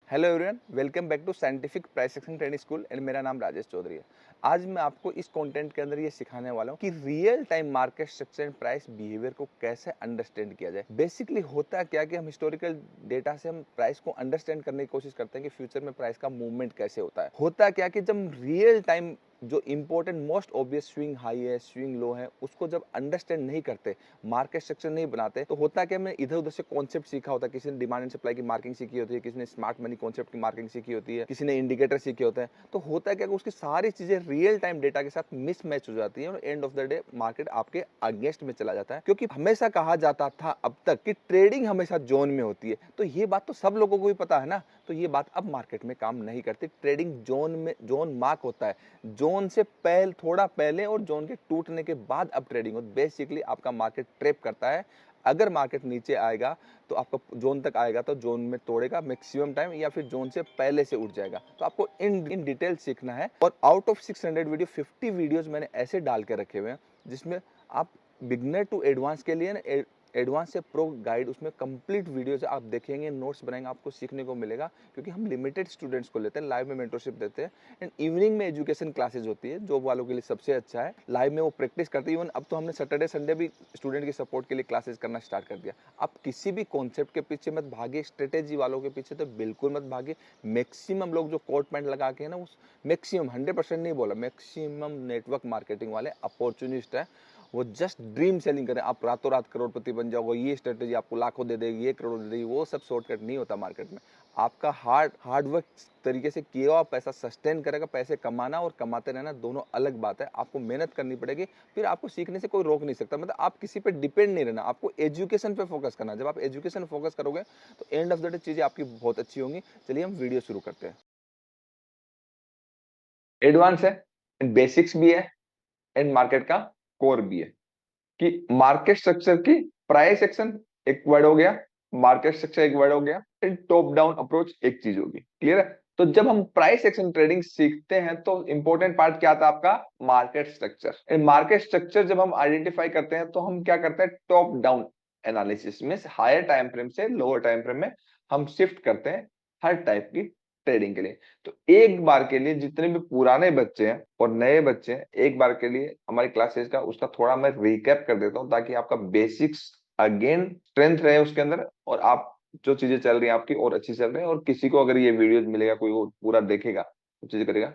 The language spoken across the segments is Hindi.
Hello everyone, welcome back to scientific price action training school and मेरा नाम राजेश चौधरी है। आज मैं आपको इस कंटेंट के अंदर ये सिखाने वाला हूँ कि real time market structure and price behaviour को कैसे अंडरस्टैंड किया जाए। बेसिकली होता क्या कि हम हिस्टोरिकल डेटा से हम प्राइस को अंडरस्टैंड करने की कोशिश करते हैं कि फ्यूचर में प्राइस का मूवमेंट कैसे होता है। होता क्या कि जब रियल टाइम जो important most obvious swing high है, स्विंग लो है, उसको जब अंडरस्टैंड नहीं करते, मार्केट स्ट्रक्चर नहीं बनाते, तो होता क्या, मैं इधर उधर से कॉन्सेप्ट सीखा होता है। किसी ने डिमांड एंड सप्लाई की मार्किंग सीखी होती है, किसी ने स्मार्ट मनी कॉन्सेप्ट की मार्किंग सीखी होती है, किसी ने इंडिकेटर सीखे होते हैं। तो होता क्या कि उसकी सारी चीजें रियल टाइम डेटा के साथ मिसमैच हो जाती है और end of the day market आपके अगेंस्ट में चला जाता है। क्योंकि हमेशा कहा जाता था अब तक कि ट्रेडिंग हमेशा जोन में होती है, तो ये बात तो सब लोगों को भी पता है ना। तो ये बात अब मार्केट में काम नहीं करती। ट्रेडिंग जोन में, जोन मार्क होता है, जोन से पहले, थोड़ा पहले और जोन के टूटने के बाद अब ट्रेडिंग हो। बेसिकली आपका मार्केट ट्रेप करता है। अगर मार्केट नीचे आएगा तो आपका जोन तक आएगा तो जोन में तोड़ेगा मैक्सिमम टाइम, या फिर जोन से पहले से उठ जाएगा। तो आपको इन डिटेल सीखना है। और आउट ऑफ 600 वीडियो 50 वीडियोस मैंने ऐसे डाल के रखे हुए हैं जिसमें आप बिगनर टू एडवांस के लिए ना, एडवांस से प्रो गाइड, उसमें कंप्लीट वीडियोस आप देखेंगे, नोट्स बनाएंगे, आपको सीखने को मिलेगा। क्योंकि हम लिमिटेड स्टूडेंट्स को लेते हैं, लाइव में मेंटरशिप देते हैं एंड इवनिंग में एजुकेशन क्लासेस होती है। जॉब वालों के लिए सबसे अच्छा है, लाइव में वो प्रैक्टिस करते हैं। इवन अब तो हमने सैटरडे संडे भी स्टूडेंट की सपोर्ट के लिए क्लासेस करना स्टार्ट कर दिया। आप किसी भी कॉन्सेप्ट के पीछे मत भागे, स्ट्रेटेजी वालों के पीछे तो बिल्कुल मत भागे। मैक्सिमम लोग जो कोट पैंट लगा के है ना, उस मैक्सिमम 100% नहीं बोला, मैक्सिमम नेटवर्क मार्केटिंग वाले अपॉर्चुनिस्ट है। वो जस्ट ड्रीम सेलिंग करें, आप रातों रात करोड़पति बन जाओगे, ये स्ट्रेटेजी आपको लाखों दे देगी, ये करोड़ दे देगी। वो सब शॉर्टकट नहीं होता मार्केट में। आपका हार्ड वर्क तरीके से किया हुआ पैसा सस्टेन करेगा। पैसे कमाना और कमाते रहना दोनों अलग बात है। आपको मेहनत करनी पड़ेगी, फिर आपको सीखने से कोई रोक नहीं सकता। मतलब आप किसी पे डिपेंड नहीं रहना, आपको एजुकेशन पे फोकस करना। जब आप एजुकेशन फोकस करोगे तो एंड ऑफ द डे चीजें आपकी बहुत अच्छी होंगी। चलिए हम वीडियो शुरू करते हैं। एडवांस है, बेसिक्स भी है एंड मार्केट का कोर भी है। कि मार्केट स्ट्रक्चर की प्राइस एक्शन एक वर्ड हो गया, मार्केट स्ट्रक्चर एक वर्ड हो गया, एंड टॉप डाउन अप्रोच एक चीज होगी। क्लियर है? तो जब हम प्राइस एक्शन ट्रेडिंग सीखते हैं तो इंपॉर्टेंट पार्ट क्या आता है आपका? Market structure. And market structure जब हम आइडेंटिफाई करते हैं तो हम क्या करते हैं? टॉप डाउन एनालिसिस में हायर टाइम फ्रेम से लोअर टाइम फ्रेम में हम शिफ्ट करते हैं हर टाइप की ट्रेडिंग के लिए। तो एक बार के लिए जितने भी पुराने बच्चे हैं और नए बच्चे हैं, एक बार के लिए हमारी क्लासेस का उसका थोड़ा मैं रिकैप कर देता हूँ, ताकि आपका बेसिक्स अगेन स्ट्रेंथ रहे उसके अंदर, और आप जो चीजें चल रही हैं आपकी और अच्छी चल रही है। और किसी को अगर ये वीडियो मिलेगा, कोई वो पूरा देखेगा, वो चीजें करेगा,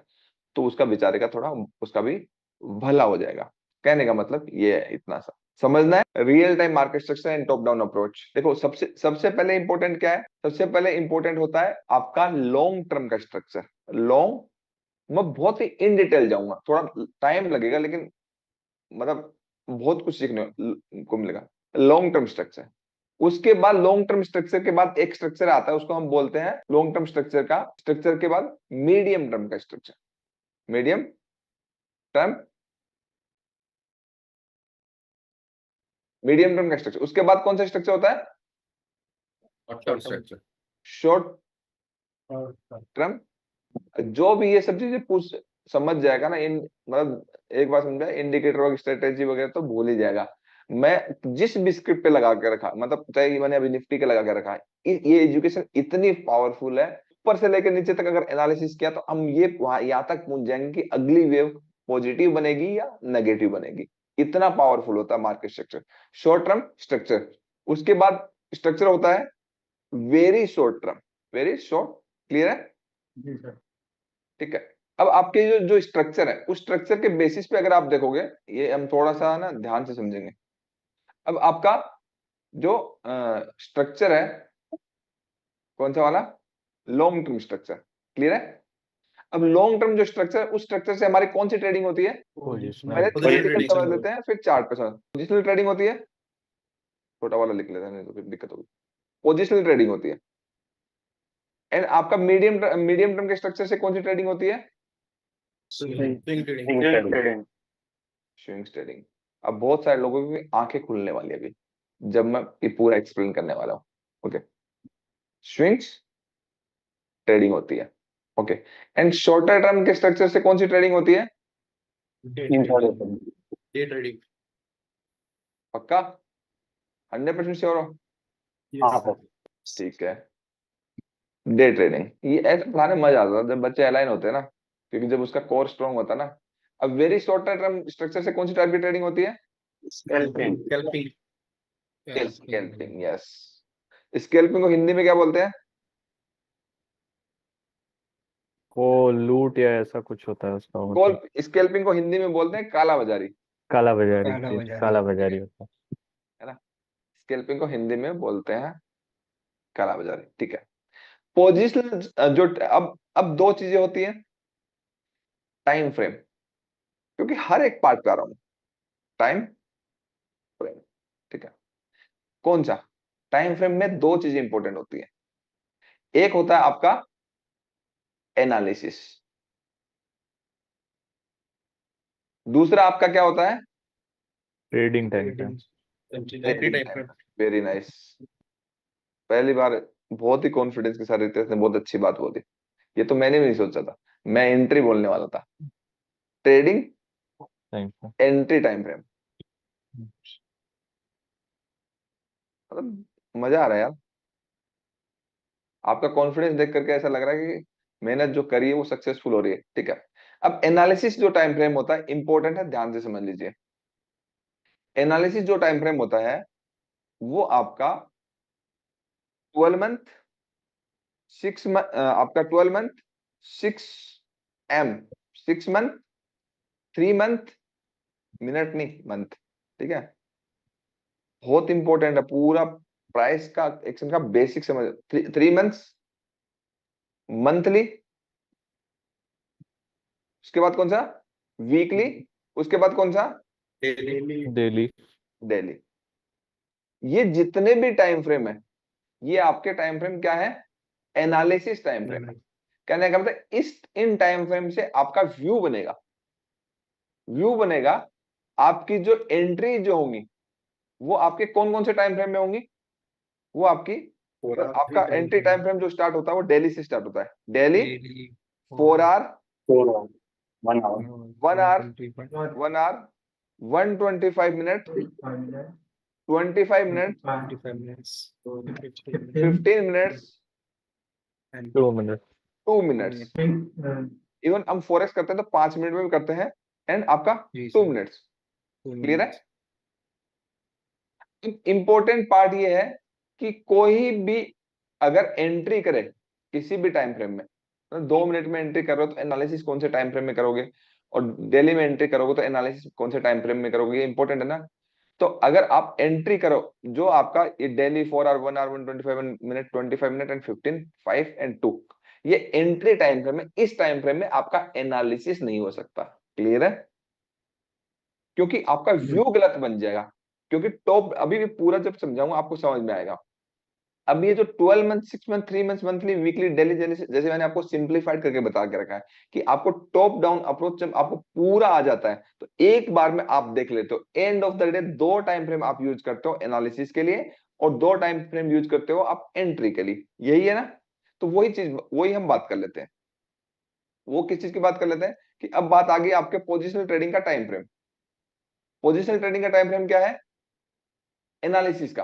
तो उसका बेचारे का थोड़ा, उसका भी भला हो जाएगा। कहने का मतलब ये है, इतना सा समझना है। Real time market structure and top down approach. देखो, सबसे सबसे पहले इंपॉर्टेंट क्या है? सबसे पहले इंपॉर्टेंट होता है आपका लॉन्ग टर्म का स्ट्रक्चर। लॉन्ग, मैं बहुत ही इन डिटेल जाऊंगा, थोड़ा टाइम लगेगा, लेकिन मतलब बहुत कुछ सीखने को मिलेगा। लॉन्ग टर्म स्ट्रक्चर, उसके बाद लॉन्ग टर्म स्ट्रक्चर के बाद एक स्ट्रक्चर आता है, उसको हम बोलते हैं लॉन्ग टर्म स्ट्रक्चर का स्ट्रक्चर के बाद मीडियम टर्म का structure. Medium term, medium term का स्ट्रक्चर। उसके बाद कौन सा स्ट्रक्चर होता है? Short term structure. Short term. जो भी ये सब चीजें पूछ समझ जाएगा ना, इन मतलब एक बात समझा, इंडिकेटर और स्ट्रेटेजी वगैरह तो भूल ही जाएगा। मैं जिस भी स्क्रिप्ट पे लगा के रखा, मतलब चाहे मैंने अभी निफ्टी के लगा के रखा है, ये एजुकेशन इतनी पावरफुल है। ऊपर से लेकर नीचे तक अगर एनालिसिस किया तो हम ये वहां यहाँ तक पहुंच जाएंगे कि अगली वेव पॉजिटिव बनेगी या नेगेटिव बनेगी। इतना पावरफुल होता है market structure, short term structure. उसके बाद स्ट्रक्चर होता है very short term, very short. Clear है? जी सर। ठीक है। अब आपके जो जो स्ट्रक्चर है, उस स्ट्रक्चर के बेसिस पे अगर आप देखोगे, ये हम थोड़ा सा ना ध्यान से समझेंगे। अब आपका जो स्ट्रक्चर है, कौन सा वाला? Long term structure. क्लियर है? अब लॉन्ग टर्म जो स्ट्रक्चर, उस स्ट्रक्चर से हमारी कौन सी ट्रेडिंग होती है? पहले थ्योरेटिकल समझ लेते हैं, फिर चार्ट पे समझ। पोजिशनल ट्रेडिंग होती है, छोटा वाला लिख लेते हैं, नहीं तो फिर दिक्कत होगी। पोजिशनल ट्रेडिंग होती है। एंड आपका मीडियम टर्म के स्ट्रक्चर से कौन सी ट्रेडिंग होती है? Swing trading. Swing trading. अब बहुत सारे लोगों की आंखें खुलने वाली है अभी जब मैं ये पूरा एक्सप्लेन करने वाला हूँ। ओके, स्विंग्स ट्रेडिंग होती है। ओके, एंड शॉर्टर टर्म के स्ट्रक्चर से कौन सी ट्रेडिंग होती है? Day trading. पक्का? 100% श्योर हो? Yes sir. ठीक है। डे ट्रेडिंग, ये ऐसे पढ़ाने में मजा आता है जब बच्चे अलाइन होते हैं ना, क्योंकि जब उसका कोर स्ट्रांग होता है ना। अब वेरी शॉर्ट टर्म स्ट्रक्चर से कौन सी टाइप की ट्रेडिंग होती है? Scalping. Scalping. Scalping, yes. Scalping को हिंदी में क्या बोलते हैं? वो लूट या ऐसा कुछ होता है उसका, कॉल मतलब स्कैल्पिंग को हिंदी में बोलते हैं काला बाजारी, काला बाजारी, काला जी, बाजारी। काला बाजारी होता है। है ना। स्कैल्पिंग को हिंदी में बोलते हैं काला बाजारी, ठीक है। पोजिशनल जो अब दो चीजें होती हैं, टाइम फ्रेम, क्योंकि हर एक पार्ट पे आ रहा हूं, टाइम फ्रेम, ठीक है। कौन सा? टाइम फ्रेम में दो चीजें इंपॉर्टेंट होती है। एक होता है आपका एनालिसिस, दूसरा आपका क्या होता है? Trading time frame. Entry type में। वेरी नाइस, पहली बार बहुत ही कॉन्फिडेंस के साथ रितेश ने बहुत अच्छी बात बोली। ये तो मैंने भी नहीं सोचा था, मैं एंट्री बोलने वाला था। Trading time frame. Entry time frame, मतलब मजा आ रहा है यार। आपका कॉन्फिडेंस देख करके ऐसा लग रहा है कि मेहनत जो करी है वो सक्सेसफुल हो रही है, ठीक है। अब एनालिसिस जो टाइम फ्रेम होता है इंपॉर्टेंट है, ध्यान से समझ लीजिए। एनालिसिस जो टाइम फ्रेम होता है वो आपका 12 मंथ, 6 मंथ, आपका 12 month, 6 M, 6 month, 3 month, minute नहीं मंथ, ठीक है। बहुत इंपॉर्टेंट है, पूरा प्राइस का एक्शन का बेसिक समझ। 3 मंथ्स मंथली, उसके बाद कौन सा? वीकली, उसके बाद कौन सा? Daily. डेली। डेली। ये जितने भी टाइम फ्रेम है ये आपके टाइम फ्रेम क्या है? एनालिसिस टाइम फ्रेम है। कहने का मतलब इस इन टाइम फ्रेम से आपका व्यू बनेगा, व्यू बनेगा। आपकी जो एंट्री जो होंगी वो आपके कौन कौन से टाइम फ्रेम में होंगी? वो आपकी आपका एंट्री टाइम फ्रेम जो स्टार्ट होता है वो डेली से स्टार्ट होता है। Daily, Daily. 4 hour, 1 hour, 1 hour, 1 hour, 125 minute, 25 minute, 25 minutes. 15 minutes, And 2 minute. 2 minutes. Even हम फॉरेक्स करते हैं तो 5 मिनट में भी करते हैं, एंड आपका जी 2 मिनट्स। 2 क्लियर है? minutes. इंपॉर्टेंट पार्ट ये है कि कोई भी अगर एंट्री करे किसी भी टाइम फ्रेम में, तो 2 मिनट में एंट्री कर रहे हो तो एनालिसिस कौन से टाइम फ्रेम में करोगे, और डेली में एंट्री करोगे तो एनालिसिस कौन से टाइम फ्रेम में करोगे, ये इंपॉर्टेंट है ना। तो अगर आप एंट्री करो जो आपका ये daily 4 hour, 1 hour, 125 minute, 25 minute and 15, 5 and 2, ये एंट्री टाइम फ्रेम है। इस टाइम फ्रेम में आपका एनालिसिस नहीं हो सकता। क्लियर है? क्योंकि आपका व्यू गलत बन जाएगा, क्योंकि टॉप अभी भी पूरा जब समझाऊंगा आपको समझ में आएगा। अब ये जो 12 month, 6 month, 3 month, monthly, weekly, daily, जैसे मैंने आपको सिंप्लीफाइड करके बता के रखा है कि आपको टॉप डाउन अप्रोच जब आपको पूरा आ जाता है तो एक बार में आप देख लेते हो। एंड ऑफ द डे दो टाइम फ्रेम आप यूज करते हो एनालिसिस के लिए, और दो टाइम फ्रेम यूज करते हो आप एंट्री के लिए, यही है ना। तो वही चीज, वही हम बात कर लेते हैं। वो किस चीज की बात कर लेते हैं कि अब बात आ गई आपके पोजिशनल ट्रेडिंग का टाइम फ्रेम। पोजिशनल ट्रेडिंग का टाइम फ्रेम क्या है? एनालिसिस का।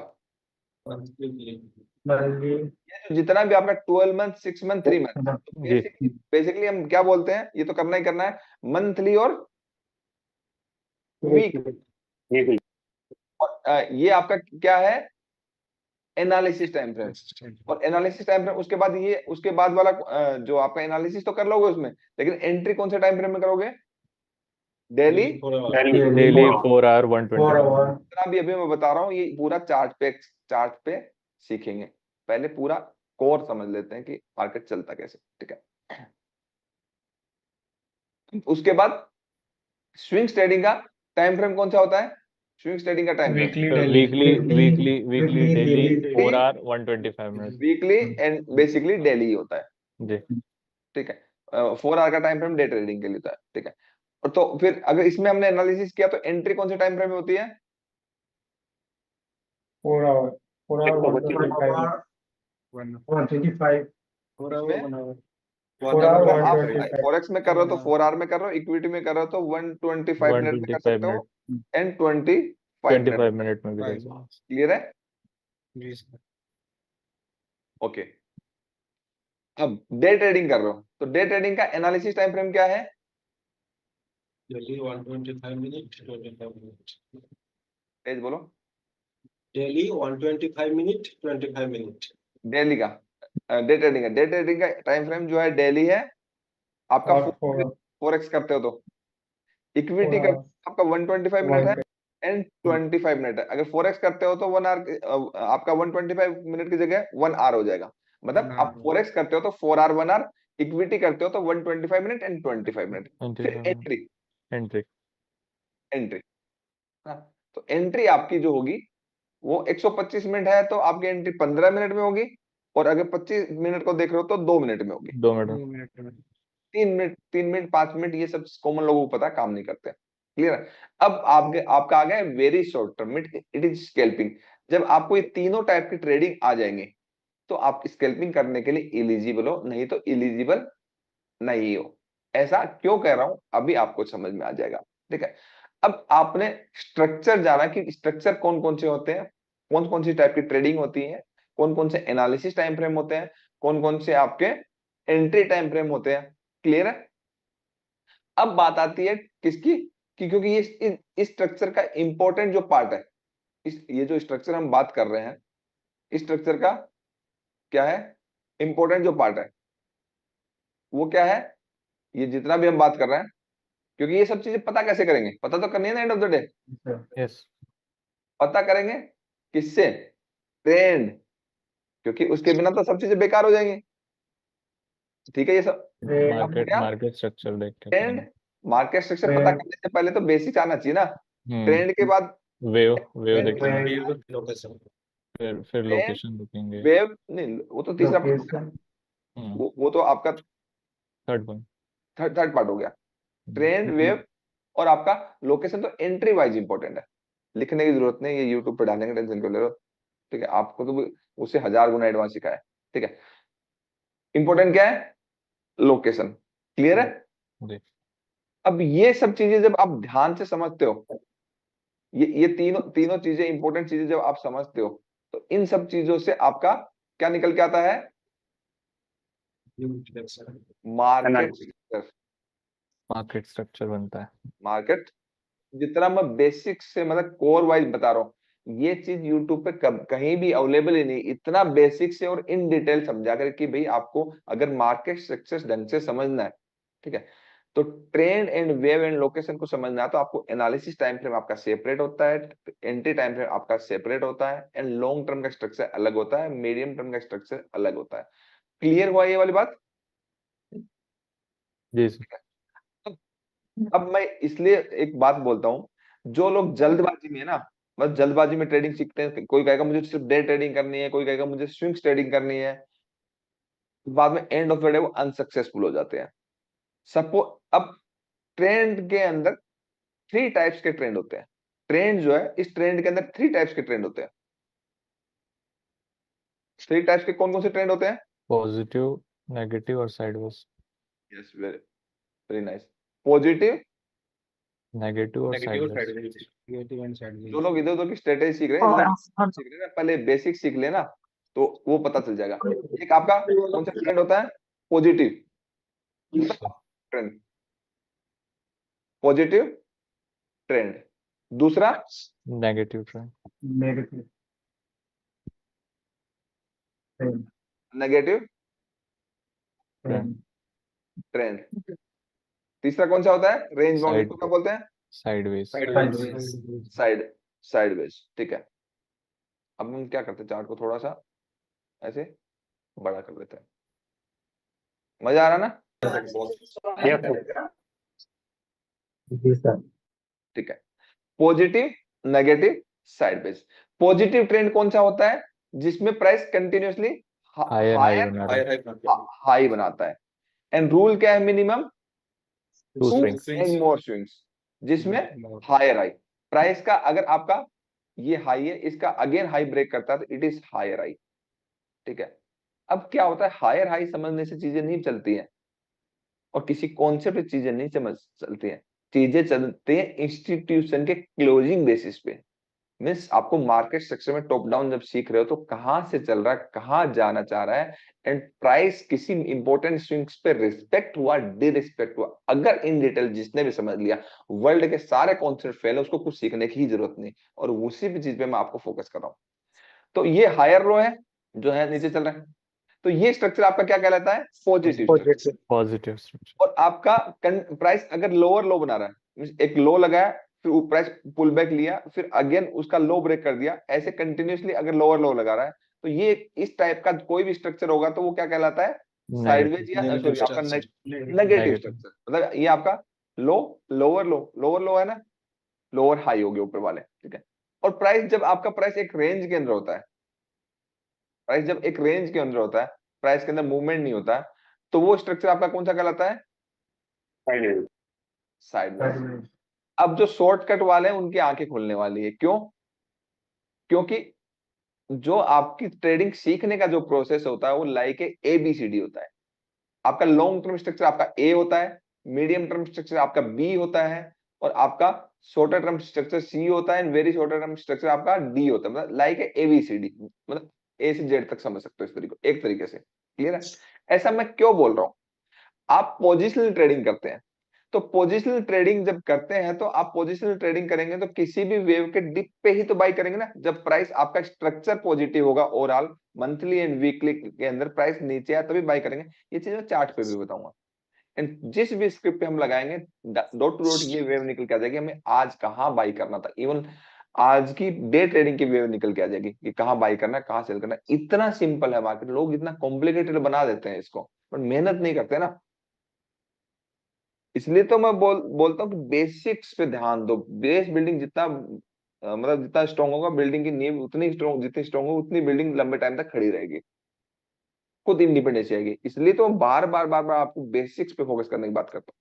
ये जो जितना भी आपका 12 मंथ, 6 मंथ, 3 मंथ, जी। बेसिकली हम क्या बोलते हैं, ये तो करना ही करना है, मंथली और वीक। और ये आपका क्या है? Analysis time frame. और एनालिसिस टाइम फ्रेम उसके बाद ये, उसके बाद वाला जो आपका एनालिसिस तो कर लोगे उसमें, लेकिन एंट्री कौन से टाइम फ्रेम में करोगे? डेली। Daily 4 hour, 120। जितना भी अभी मैं बता रहा हूँ ये पूरा चार्ट पे सीखेंगे। पहले पूरा कोर समझ लेते हैं कि मार्केट चलता कैसे, ठीक है। उसके बाद स्विंग ट्रेडिंग का टाइम फ्रेम कौन सा होता है? स्विंग ट्रेडिंग का time frame weekly daily 4 hour, 125 minute. Weekly and basically daily ही होता है, जी। ठीक है। 4 आवर का टाइम फ्रेम डे ट्रेडिंग के लिए होता है, ठीक है। और तो फिर अगर इसमें हमने एनालिसिस किया तो एंट्री कौन से टाइम फ्रेम में होती है? 4 hours. 4 hour, 125. 4 hour, इसमें 1 hour. अगर आप 125. फॉरेक्स में कर रहे हो तो 4 आवर में कर रहे हो, इक्विटी में कर रहे हो तो 125 मिनट में कर 125 सकते हो, मिनट, एंड 25 मिनट। 25 मिनट में भी कर सकते। क्लियर है? जी सर। ओके। अब डे ट्रेडिंग कर रहे हो तो डे ट्रेडिंग का एनालिसिस टाइम फ्रेम क्या है? Daily 125 minute, 25 minute. तेज बोलो। Daily 125 minute, 25 minute. डेली का डे ट्रेडिंग का टाइम फ्रेम जो है डेली है आपका। और 4 4x करते हो तो इक्विटी 4 का hours आपका 125 मिनट है 1 एंड 25 मिनट है। अगर 4x करते हो तो 1 आवर आपका 125 मिनट की जगह 1 आवर हो जाएगा। मतलब आप 4x करते हो तो 4 आवर 1 आवर, इक्विटी करते हो तो 125 मिनट एंड 25 मिनट। फिर 25 एंट्री एंट्री एंट्री हाँ, तो एंट्री आपकी जो होगी वो 125 मिनट है तो आपकी एंट्री 15 मिनट में होगी, और अगर 25 मिनट को देख रहे हो तो 2 मिनट में होगी। 2 मिनट 2 minute में. 3 मिनट 5 मिनट ये सब कॉमन लोगों को पता है, काम नहीं करते। क्लियर है? अब आपका आ गया very short term, it is scalping. जब आपको ये तीनों टाइप की ट्रेडिंग आ जाएंगे तो आप स्कैल्पिंग करने के लिए एलिजिबल हो, नहीं तो एलिजिबल नहीं हो। ऐसा क्यों कह रहा हूं अभी आपको समझ में आ जाएगा। ठीक है, अब आपने स्ट्रक्चर जाना कि स्ट्रक्चर कौन कौन से होते हैं, कौन कौन सी टाइप की ट्रेडिंग होती है, कौन कौन से एनालिसिस टाइम फ्रेम होते हैं, कौन कौन से आपके एंट्री टाइम फ्रेम होते हैं। क्लियर है? अब बात आती है किसकी क्योंकि ये इस स्ट्रक्चर का इंपॉर्टेंट जो पार्ट है, ये जो स्ट्रक्चर हम बात कर रहे हैं इस स्ट्रक्चर का क्या है, इंपॉर्टेंट जो पार्ट है वो क्या है, ये जितना भी हम बात कर रहे हैं। क्योंकि ये सब चीजें पता कैसे करेंगे, पता तो करनी है ना end of the day. Yes पता करेंगे किससे? ट्रेंड, क्योंकि उसके बिना तो सब चीजें बेकार हो जाएंगी। ठीक है, ये सब अब मार्केट क्या मार्केट स्ट्रक्चर देख के ट्रेंड करेंगे। मार्केट स्ट्रक्चर पता करने से पहले तो बेसिक आना चाहिए ना। ट्रेंड के बाद वेव वेव ट्रेंड देखेंगे, Wave location. फिर लोकेशन देखेंगे। वेव नहीं, वो तो तीसरा part हो गया। लोकेशन वो तो आपका थर्ड पॉइंट। थर्ड पार्ट हो गया। ट्रेंड, वेव और आपका लोकेशन तो एंट्री वाइज इंपॉर्टेंट है, लिखने की जरूरत नहीं, ये यूट्यूब पे डालने का टेंशन क्यों ले रहे हो। ठीक है, आपको तो उससे 1000 गुना एडवांस सिखाया है। ठीक है, इंपॉर्टेंट क्या है? लोकेशन। क्लियर है? जी अब ये सब चीजें जब आप ध्यान से समझते हो, ये तीनों तीनों चीजें इंपॉर्टेंट चीजें जब आप समझते हो तो इन सब चीजों से आपका क्या निकल के आता है? View location. Market market structure बनता है। मार्केट जितना मैं बेसिक से मतलब कोर वाइज बता रहा हूँ, ये चीज यूट्यूब पे कहीं भी अवेलेबल ही नहीं, इतना बेसिक से और इन डिटेल समझा कर कि भाई आपको अगर मार्केट स्ट्रक्चर ढंग से समझना है, ठीक है, तो trend and wave and location को समझना है तो आपको एनालिसिस टाइम फ्रेम आपका सेपरेट होता है, एंट्री टाइम फ्रेम आपका सेपरेट होता है, एंड लॉन्ग टर्म का स्ट्रक्चर अलग होता है, मीडियम टर्म का स्ट्रक्चर अलग होता है। क्लियर हुआ ये वाली बात? जी सर। अब मैं इसलिए एक बात बोलता हूं, जो लोग जल्दबाजी में है ना, बस जल्दबाजी में ट्रेडिंग सीखते हैं, कोई कहेगा मुझे सिर्फ डे ट्रेडिंग करनी है, कोई कहेगा मुझे स्विंग्स ट्रेडिंग करनी है, बाद में एंड ऑफ द डे वो अनसक्सेसफुल हो जाते हैं। सपोज अब ट्रेंड के अंदर 3 टाइप्स के ट्रेंड होते हैं। ट्रेंड जो है इस ट्रेंड के अंदर 3 टाइप्स के ट्रेंड होते हैं। 3 टाइप्स के कौन कौन से ट्रेंड होते हैं? पॉजिटिव, नेगेटिव और sideways. Yes, very very nice. Positive, negative और Negative or sideways. sideways. Negative and sideways. जो लोग इधर उधर की स्ट्रेटेजी सीख रहे हैं, सीख रहे हैं ना, पहले बेसिक सीख लेना तो वो पता चल जाएगा। एक आपका कौन सा ट्रेंड होता है? Positive trend, positive trend. दूसरा negative trend. Negative trend negative trend. Trend. तीसरा कौन सा होता है? रेंज बाउंड, साइड इसको क्या बोलते हैं? साइडवेज। Sideways. Side sideways. ठीक है, अब हम क्या करते हैं, चार्ट को थोड़ा सा ऐसे बड़ा कर देते हैं। मजा आ रहा ना? जी सर। ठीक है, positive, negative, sideways. Positive trend कौन सा होता है? जिसमें प्राइस कंटिन्यूअसली हाई हायर बना रहा है। हाई बनाता है, एंड रूल क्या है? Minimum two 2 swings. And more swings, जिसमें हायर हाई प्राइस का, अगर आपका ये हाई है, इसका अगेन हाई ब्रेक करता है तो इट इज हायर हाई। ठीक है, अब क्या होता है, हायर हाई समझने से चीजें नहीं चलती हैं, और किसी कॉन्सेप्ट चीजें नहीं समझ चलती हैं, चीजें चलती हैं इंस्टीट्यूशन के क्लोजिंग बेसिस पे। मीन्स आपको मार्केट स्ट्रक्चर में टॉप डाउन जब सीख रहे हो तो कहाँ से चल रहा है, कहाँ जाना चाह रहा है, एंड प्राइस किसी इंपॉर्टेंट स्विंग्स पे रिस्पेक्ट हुआ, डिरिस्पेक्ट हुआ, अगर इन डिटेल जिसने भी समझ लिया, वर्ल्ड के सारे कॉन्सेप्ट फेल है, उसको कुछ सीखने की ही जरूरत नहीं, और उसी भी चीज पे मैं आपको फोकस कर रहा हूँ। तो ये हायर रो है जो है नीचे चल रहा है, तो ये स्ट्रक्चर आपका क्या कहलाता है, पॉजिटिव स्ट्रक्चर। Positive structure. और आपका प्राइस अगर लोअर लो बना रहा है, means एक लो लगाया, फिर प्राइस पुल बैक लिया, फिर अगेन उसका लो ब्रेक कर दिया, ऐसे कंटिन्यूअसली अगर लोअर लो लगा रहा है, तो ये इस टाइप का कोई भी स्ट्रक्चर होगा तो वो क्या कहलाता है, साइडवेज या Negative सॉरी आपका structure. Negative Negative. स्ट्रक्चर। मतलब ये आपका लो, लोअर लो है ना, लोअर हाई हो गया ऊपर वाले, ठीक है। और प्राइस जब आपका प्राइस एक रेंज के अंदर होता है, प्राइस जब एक रेंज के अंदर होता है, प्राइस के अंदर मूवमेंट नहीं होता, तो वो स्ट्रक्चर आपका कौन सा कहलाता है, साइडवेज। अब जो शॉर्टकट वाले हैं उनकी आंखें खुलने वाली है, क्यों, क्योंकि जो आपकी ट्रेडिंग सीखने का जो प्रोसेस होता है वो लाइक ABCD होता है। आपका लॉन्ग टर्म स्ट्रक्चर आपका ए होता है, मीडियम टर्म स्ट्रक्चर आपका बी होता है, और आपका शॉर्टर टर्म स्ट्रक्चर सी होता है, and very shorter term structure आपका डी होता है। मतलब लाइक ABCD, मतलब ए से जेड तक समझ सकते हो इस तरीके, एक तरीके से, क्लियर है। ऐसा मैं क्यों बोल रहा हूं, आप पोजिशनल ट्रेडिंग करते हैं, तो पोजिशनल ट्रेडिंग जब करते हैं तो आप पोजिशनल ट्रेडिंग करेंगे तो किसी भी वेव के डिप पे ही तो बाई करेंगे ना, जब प्राइस आपका स्ट्रक्चर पॉजिटिव होगा, ओवरऑल मंथली एंड वीकली के अंदर प्राइस नीचे आया तभी बाई करेंगे। ये चीज मैं चार्ट पे भी बताऊंगा, एंड जिस भी स्क्रिप्ट पे हम लगाएंगे डॉट टू डॉट ये वेव निकल के आ जाएगी, हमें आज कहाँ बाई करना था, इवन आज की डे ट्रेडिंग की वेव निकल के आ जाएगी कि कहाँ बाई करना है, कहाँ सेल करना है। इतना सिंपल है मार्केट, लोग इतना कॉम्प्लिकेटेड बना देते हैं इसको, पर मेहनत नहीं करते ना। इसलिए तो मैं बोलता हूँ कि बेसिक्स पे ध्यान दो। बेस बिल्डिंग जितना मतलब जितना स्ट्रांग होगा, बिल्डिंग की नींव उतनी स्ट्रांग, जितनी स्ट्रांग होगी उतनी बिल्डिंग लंबे टाइम तक खड़ी रहेगी, खुद इंडिपेंडेंस आएगी। इसलिए तो बार बार आपको बेसिक्स पे फोकस करने की बात करता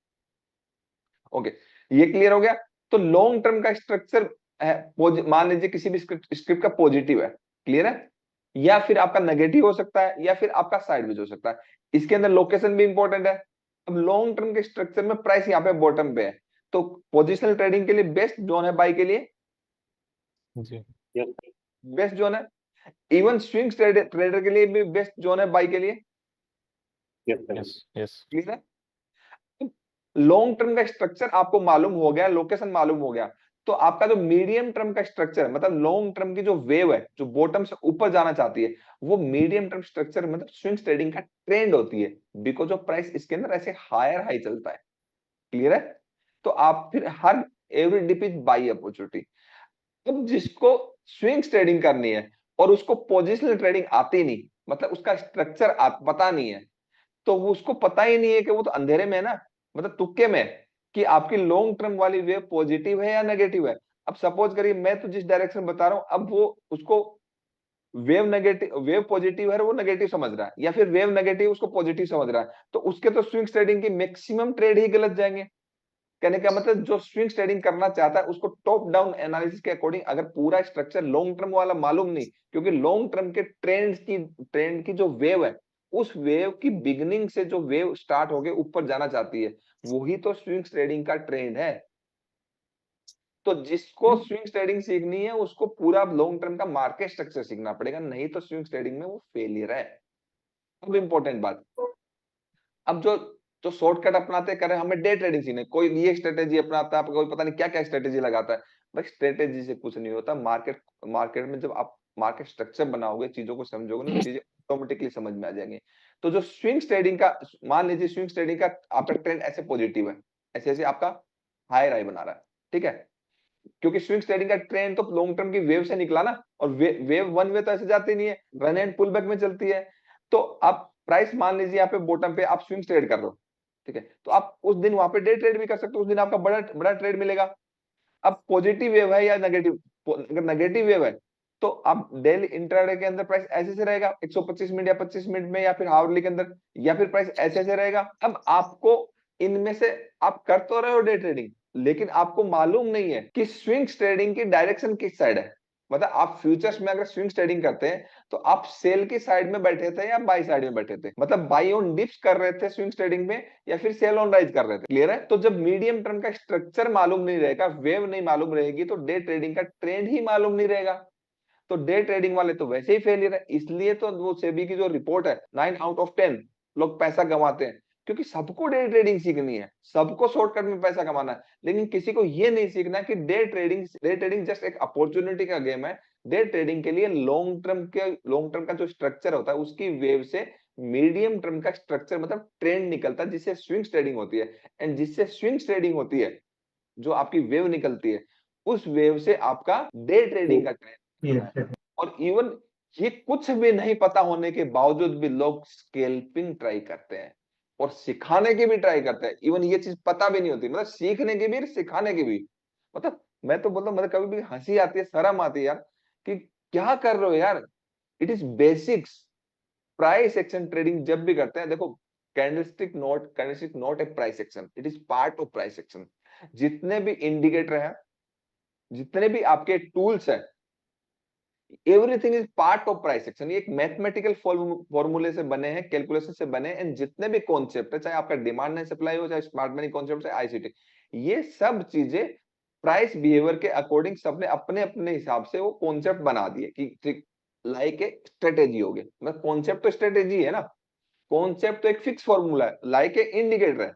हूँ। ओके, ये क्लियर हो गया। तो लॉन्ग टर्म का स्ट्रक्चर है, मान लीजिए किसी भी स्क्रिप्ट का पॉजिटिव है, क्लियर है, या फिर आपका नेगेटिव हो सकता है, या फिर आपका साइडवेज हो सकता है। इसके अंदर लोकेशन भी इंपॉर्टेंट है। अब लॉन्ग टर्म के स्ट्रक्चर में प्राइस यहाँ पे बॉटम पे है, तो पोजिशनल ट्रेडिंग के लिए बेस्ट जोन है बाई के लिए, जी। बेस्ट जोन है। इवन स्विंग ट्रेडर के लिए भी बेस्ट जोन है बाई के लिए, यस यस। क्लियर है। लॉन्ग टर्म का स्ट्रक्चर आपको मालूम हो गया, लोकेशन मालूम हो गया, तो आपका जो मीडियम टर्म का स्ट्रक्चर, मतलब लॉन्ग टर्म की जो वेव है जो बॉटम से ऊपर जाना चाहती है, वो मीडियम टर्म स्ट्रक्चर मतलब स्विंग ट्रेडिंग का ट्रेंड होती है, बिकॉज ऑफ प्राइस इसके अंदर ऐसे हायर हाई चलता है, क्लियर है। तो आप फिर हर every dip is buy opportunity. अब जिसको स्विंग ट्रेडिंग करनी है और उसको पोजिशनल ट्रेडिंग आती नहीं, मतलब उसका स्ट्रक्चर पता नहीं है, तो वो उसको पता ही नहीं है कि वो तो अंधेरे में है ना, मतलब तुक्के में, कि आपकी लॉन्ग टर्म वाली वेव पॉजिटिव है या नेगेटिव है। अब सपोज करिए मैं तो जिस डायरेक्शन बता रहा हूं, अब वो उसको वेव नेगेटिव, वेव पॉजिटिव है वो नेगेटिव समझ रहा है, या फिर वेव नेगेटिव उसको पॉजिटिव समझ रहा है, तो उसके तो स्विंग ट्रेडिंग की मैक्सिमम ट्रेड ही गलत जाएंगे। कहने का मतलब जो स्विंग ट्रेडिंग करना चाहता है उसको टॉप डाउन एनालिसिस के अकॉर्डिंग अगर पूरा स्ट्रक्चर लॉन्ग टर्म वाला मालूम नहीं, क्योंकि लॉन्ग टर्म के ट्रेंड की जो वेव है, उस वेव की बिगिनिंग से जो वेव स्टार्ट होके ऊपर जाना चाहती है, वही तो स्विंग ट्रेडिंग का ट्रेंड है। तो जिसको स्विंग ट्रेडिंग सीखनी है उसको पूरा लॉन्ग टर्म का मार्केट स्ट्रक्चर सीखना पड़ेगा, नहीं तो स्विंग ट्रेडिंग में वो फेलियर है। अब इंपॉर्टेंट बात, अब जो जो शॉर्टकट अपनाते करें, हमें डे ट्रेडिंग सीखने, कोई ये स्ट्रेटेजी अपनाता है, कोई पता नहीं क्या क्या स्ट्रेटेजी लगाता है। भाई स्ट्रेटेजी से कुछ नहीं होता। मार्केट में जब आप मार्केट स्ट्रक्चर बनाओगे, चीजों को समझोगे ना, चीजें ऑटोमेटिकली समझ में आ जाएंगी। तो जो स्विंग ट्रेडिंग का, मान लीजिए स्विंग ट्रेडिंग का आपका ट्रेंड ऐसे पॉजिटिव है, ऐसे ऐसे आपका हायर हाई बना रहा है, ठीक है, क्योंकि स्विंग ट्रेडिंग का ट्रेंड तो लॉन्ग टर्म की वेव से निकला ना, और वेव वन वे तो ऐसे जाती नहीं है, रन एंड पुल बैक में चलती है। तो आप प्राइस मान लीजिए यहाँ पे बॉटम पे आप स्विंग ट्रेड कर रहे हो, ठीक है, तो आप उस दिन वहां पे डे ट्रेड भी कर सकते हो, उस दिन आपका बड़ा बड़ा ट्रेड मिलेगा। अब पॉजिटिव वेव है या नेगेटिव, अगर नेगेटिव वेव है तो आप डेली इंट्राडे के अंदर प्राइस ऐसे से रहेगा 125 मिनट या 25 मिनट में, या फिर हावरली के अंदर, या फिर प्राइस ऐसे ऐसे रहेगा। अब आपको इनमें से आप कर तो रहे हो डे ट्रेडिंग, लेकिन आपको मालूम नहीं है कि स्विंग ट्रेडिंग की डायरेक्शन किस साइड है। मतलब आप फ्यूचर्स में अगर स्विंग ट्रेडिंग करते हैं तो आप सेल की साइड में बैठे थे या बाई साइड में बैठे थे, मतलब बाई ऑन डिप्स कर रहे थे स्विंग ट्रेडिंग में या फिर सेल ऑन राइज कर रहे थे। क्लियर है? तो जब मीडियम टर्म का स्ट्रक्चर मालूम नहीं रहेगा, वेव नहीं मालूम रहेगी, तो डे ट्रेडिंग का ट्रेंड ही मालूम नहीं रहेगा। तो डे ट्रेडिंग वाले तो वैसे ही फेलियर है। इसलिए तो वो सेबी की जो रिपोर्ट है 9 आउट ऑफ 10 लोग पैसा कमाते हैं, क्योंकि सबको डे ट्रेडिंग सीखनी है, सबको शॉर्टकट में पैसा कमाना है, लेकिन किसी को ये नहीं सीखना कि डे ट्रेडिंग जस्ट एक अपॉर्चुनिटी का गेम है। डे ट्रेडिंग के लिए लॉन्ग टर्म का जो स्ट्रक्चर होता है उसकी वेव से मीडियम टर्म का स्ट्रक्चर मतलब ट्रेंड निकलता है, जिससे स्विंग ट्रेडिंग होती है। एंड जिससे स्विंग ट्रेडिंग होती है, जो आपकी वेव निकलती है, उस वेव से आपका डे ट्रेडिंग का ट्रेंड Yes, है। और इवन ये कुछ भी नहीं पता होने के बावजूद भी लोग स्केल्पिंग ट्राई करते हैं और सिखाने की भी ट्राई करते हैं। इवन ये चीज पता भी नहीं होती, मतलब सीखने की भी सिखाने की भी। मतलब मैं तो बोलता हूँ, मतलब कभी भी हंसी आती है, शर्म आती है यार, कि क्या कर रहे हो यार। It is basics. Price action trading जब भी करते हैं, देखो candlestick not a price action, it is part of price action. जितने भी इंडिकेटर है, जितने भी आपके टूल्स है, everything is part of price action. ये एक मैथमेटिकल फॉर्मूले से बने हैं, कैलकुलेशन से बने हैं। एंड जितने भी कॉन्सेप्ट है, चाहे आपका डिमांड एंड सप्लाई हो, चाहे स्मार्ट मनी कॉन्सेप्ट है, आईसीटी, ये सब चीजें प्राइस बिहेवियर के अकॉर्डिंग सबने अपने अपने हिसाब से वो कॉन्सेप्ट बना दिए कि लाइक ए स्ट्रेटेजी हो गया। मतलब कॉन्सेप्ट तो स्ट्रेटेजी है ना, कॉन्सेप्ट तो एक फिक्स फॉर्मूला है, लाइक ए इंडिकेटर है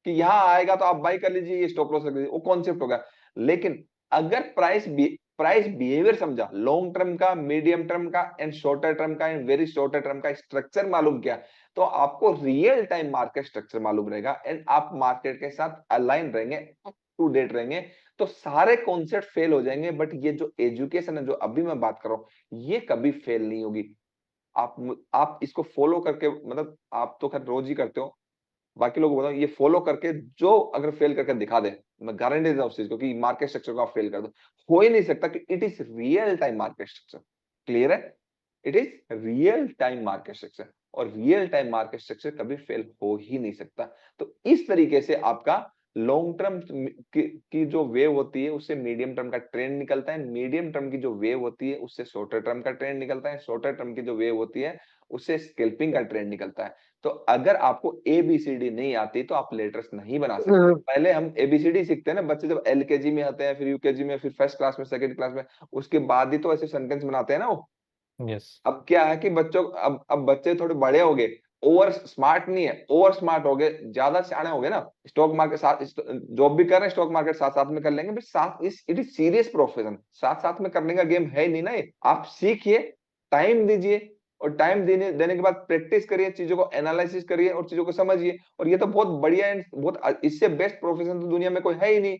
कि यहाँ आएगा तो आप बाई कर लीजिए, ये स्टॉप लॉस रख लीजिए, वो कॉन्सेप्ट होगा। लेकिन अगर प्राइस बिहेवियर समझा, लॉन्ग टर्म का, मीडियम टर्म का एंड शॉर्टर टर्म का एंड वेरी शॉर्टर टर्म का स्ट्रक्चर मालूम किया, तो आपको रियल टाइम मार्केट स्ट्रक्चर मालूम रहेगा एंड आप मार्केट के साथ अलाइन रहेंगे, अप टू डेट रहेंगे। तो सारे कॉन्सेप्ट फेल हो जाएंगे, बट ये जो एजुकेशन है, जो अभी मैं बात कर रहा हूँ, ये कभी फेल नहीं होगी। आप इसको फॉलो करके, मतलब आप तो खैर रोज ही करते हो, बाकी लोगों को बताओ, ये फॉलो करके जो अगर फेल करके दिखा दे, मैं गारंटी देता हूं उस चीज को कि मार्केट स्ट्रक्चर को आप फेल कर दो। हो ही नहीं सकता, कि it is real time market structure. Clear है? It is real time market structure, और रियल टाइम मार्केट स्ट्रक्चर कभी फेल हो ही नहीं सकता। तो इस तरीके से आपका लॉन्ग टर्म की जो वेव होती है, उससे मीडियम टर्म का ट्रेंड निकलता है, मीडियम टर्म की जो वेव होती है उससे शॉर्टर टर्म का ट्रेंड निकलता है, शॉर्टर टर्म की जो वेव होती है उससे स्कैल्पिंग का ट्रेंड निकलता है। तो अगर आपको एबीसीडी नहीं आती तो आप लेटर्स नहीं बना सकते। पहले हम एबीसीडी सीखते हैं ना, बच्चे जब एलकेजी में आते हैं, फिर यूकेजी में, फिर फर्स्ट क्लास में, सेकंड क्लास में, उसके बाद ही तो ऐसे सेंटेंस बनाते हैं ना वो। Yes. अब क्या है कि बच्चों, अब बच्चे थोड़े बड़े हो गए, ओवर स्मार्ट नहीं है, ओवर स्मार्ट हो गए, ज्यादा सियाने हो गए ना। स्टॉक मार्केट साथ जॉब भी कर रहे हैं, स्टॉक मार्केट साथ साथ में कर लेंगे, साथ इट इज सीरियस प्रोफेशन, साथ साथ में करने का गेम है नहीं ना ये। आप सीखिए, टाइम दीजिए, और टाइम देने के बाद प्रैक्टिस करिए, चीजों को एनालिसिस करिए और चीजों को समझिए। और ये तो बहुत बढ़िया है, बहुत इससे बेस्ट प्रोफेशन तो दुनिया में कोई है ही नहीं,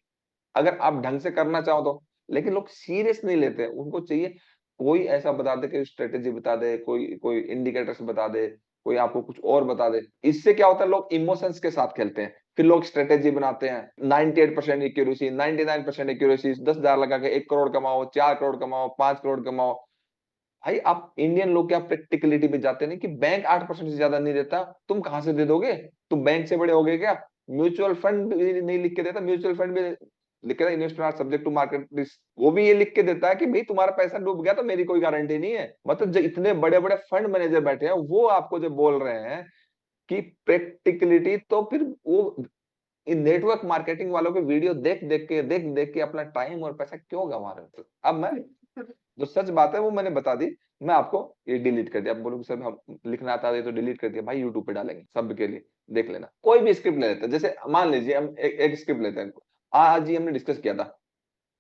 अगर आप ढंग से करना चाहो तो। लेकिन लोग सीरियस नहीं लेते, उनको चाहिए कोई ऐसा बता दे, कोई स्ट्रेटेजी बता दे, कोई कोई इंडिकेटर्स बता दे, कोई आपको कुछ और बता दे। इससे क्या होता है, लोग इमोशंस के साथ खेलते हैं, फिर लोग स्ट्रेटेजी बनाते हैं। 98% एक्यूरेसी, 99% एक्यूरेसी, 10,000 लगा के 1 करोड़ कमाओ, 4 करोड़ कमाओ, 5 करोड़ कमाओ। भाई आप इंडियन लोग क्या प्रैक्टिकलिटी पे जाते नहीं, कि बैंक 8% से ज्यादा नहीं देता, तुम कहां से दे दोगे? तुम बैंक से बड़े हो गए क्या? म्यूचुअल फंड भी नहीं लिख के देता, म्यूचुअल फंड भी लिख के देता, investment are subject to market risk, वो भी ये लिख के देता है कि भाई तुम्हारा पैसा डूब गया तो मेरी कोई गारंटी नहीं है। मतलब जो इतने बड़े बड़े फंड मैनेजर बैठे हैं, वो आपको जो बोल रहे हैं कि प्रैक्टिकलिटी, तो फिर वो इन नेटवर्क मार्केटिंग वालों के वीडियो देख देख के अपना टाइम और पैसा क्यों गंवा रहे हो? अब मैं जो सच बात है वो मैंने बता दी, मैं आपको ये डिलीट कर दिया। अब बोलोगे सर हम लिखना आता है तो डिलीट कर दिया, भाई यूट्यूब पे डालेंगे सब के लिए, देख लेना। कोई भी स्क्रिप्ट ले लेते हैं, जैसे मान लीजिए हम एक स्क्रिप्ट लेते हैं, आज ही हमने डिस्कस किया था,